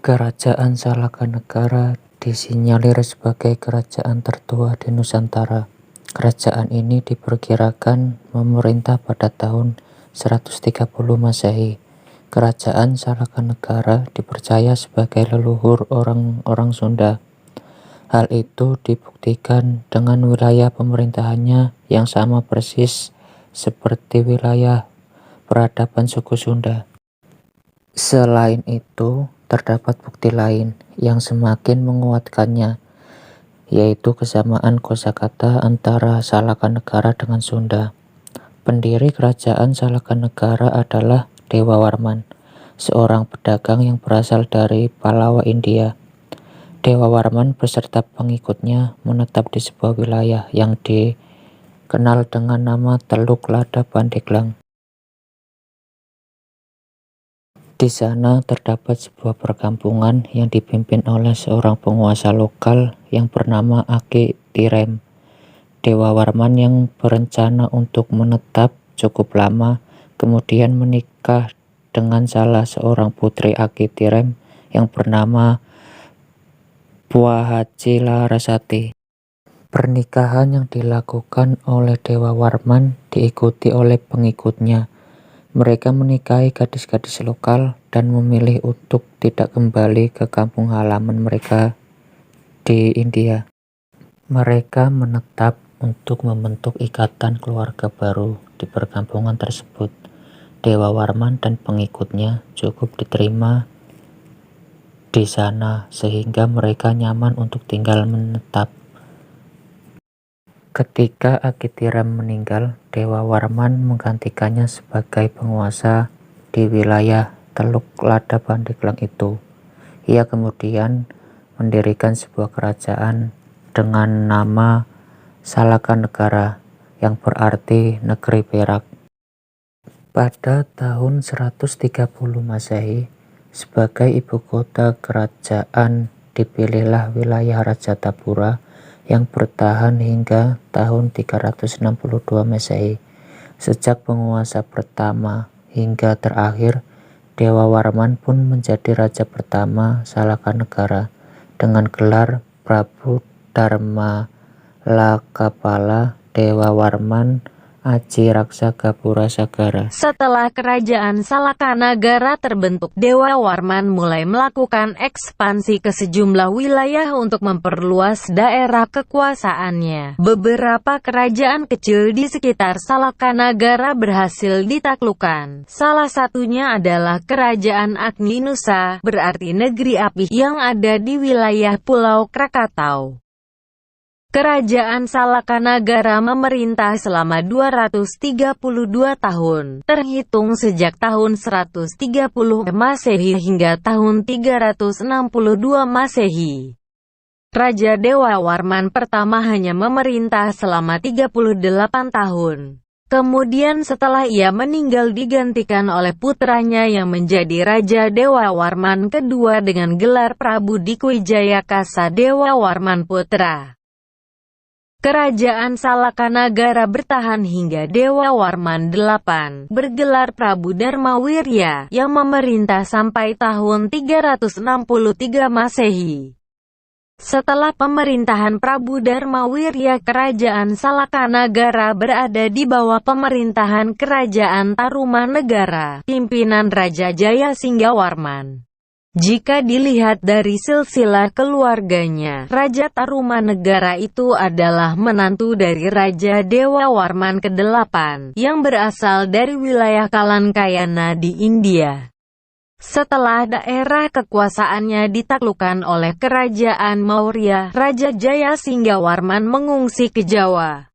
Kerajaan Salakanegara disinyalir sebagai kerajaan tertua di Nusantara. Kerajaan ini diperkirakan memerintah pada tahun 130 Masehi. Kerajaan Salakanegara dipercaya sebagai leluhur orang-orang Sunda. Hal itu dibuktikan dengan wilayah pemerintahannya yang sama persis seperti wilayah peradaban suku Sunda. Selain itu, terdapat bukti lain yang semakin menguatkannya, yaitu kesamaan kosakata antara Salakanegara dengan Sunda. Pendiri kerajaan Salakanegara adalah Dewa Warman, seorang pedagang yang berasal dari Palawa, India. Dewa Warman beserta pengikutnya menetap di sebuah wilayah yang dikenal dengan nama Teluk Lada Pandeglang. Di sana terdapat sebuah perkampungan yang dipimpin oleh seorang penguasa lokal yang bernama Aki Tirem. Dewa Warman yang berencana untuk menetap cukup lama, kemudian menikah dengan salah seorang putri Aki Tirem yang bernama Puahaci Larasati. Pernikahan yang dilakukan oleh Dewa Warman diikuti oleh pengikutnya. Mereka menikahi gadis-gadis lokal dan memilih untuk tidak kembali ke kampung halaman mereka di India. Mereka menetap untuk membentuk ikatan keluarga baru di perkampungan tersebut. Dewa Warman dan pengikutnya cukup diterima di sana sehingga mereka nyaman untuk tinggal menetap. Ketika Aki Tirem meninggal, Dewa Warman menggantikannya sebagai penguasa di wilayah Teluk Lada Pandeglang itu. Ia kemudian mendirikan sebuah kerajaan dengan nama Salakanegara yang berarti negeri perak. Pada tahun 130 Masehi, sebagai ibu kota kerajaan dipilihlah wilayah Rajatapura yang bertahan hingga tahun 362 Masehi. Sejak penguasa pertama hingga terakhir, Dewa Warman pun menjadi raja pertama Salakanegara dengan gelar Prabu Dharma Lakapala Dewa Warman Aji Raksa Gapura Sagara. Setelah kerajaan Salakanegara terbentuk, Dewa Warman mulai melakukan ekspansi ke sejumlah wilayah untuk memperluas daerah kekuasaannya. Beberapa kerajaan kecil di sekitar Salakanegara berhasil ditaklukkan. Salah satunya adalah Kerajaan Agninusa, berarti negeri api, yang ada di wilayah Pulau Krakatau. Kerajaan Salakanegara memerintah selama 232 tahun, terhitung sejak tahun 130 Masehi hingga tahun 362 Masehi. Raja Dewa Warman pertama hanya memerintah selama 38 tahun. Kemudian setelah ia meninggal digantikan oleh putranya yang menjadi Raja Dewa Warman kedua dengan gelar Prabu Dikwijaya Kasa Dewa Warman Putra. Kerajaan Salakanegara bertahan hingga Dewa Warman VIII, bergelar Prabu Dharmawirya, yang memerintah sampai tahun 363 Masehi. Setelah pemerintahan Prabu Dharmawirya, Kerajaan Salakanegara berada di bawah pemerintahan Kerajaan Tarumanegara, pimpinan Raja Jayasingga Warman. Jika dilihat dari silsilah keluarganya, Raja Tarumanegara itu adalah menantu dari Raja Dewa Warman ke-8, yang berasal dari wilayah Kalankayana di India. Setelah daerah kekuasaannya ditaklukkan oleh Kerajaan Maurya, Raja Jayasingga Warman mengungsi ke Jawa.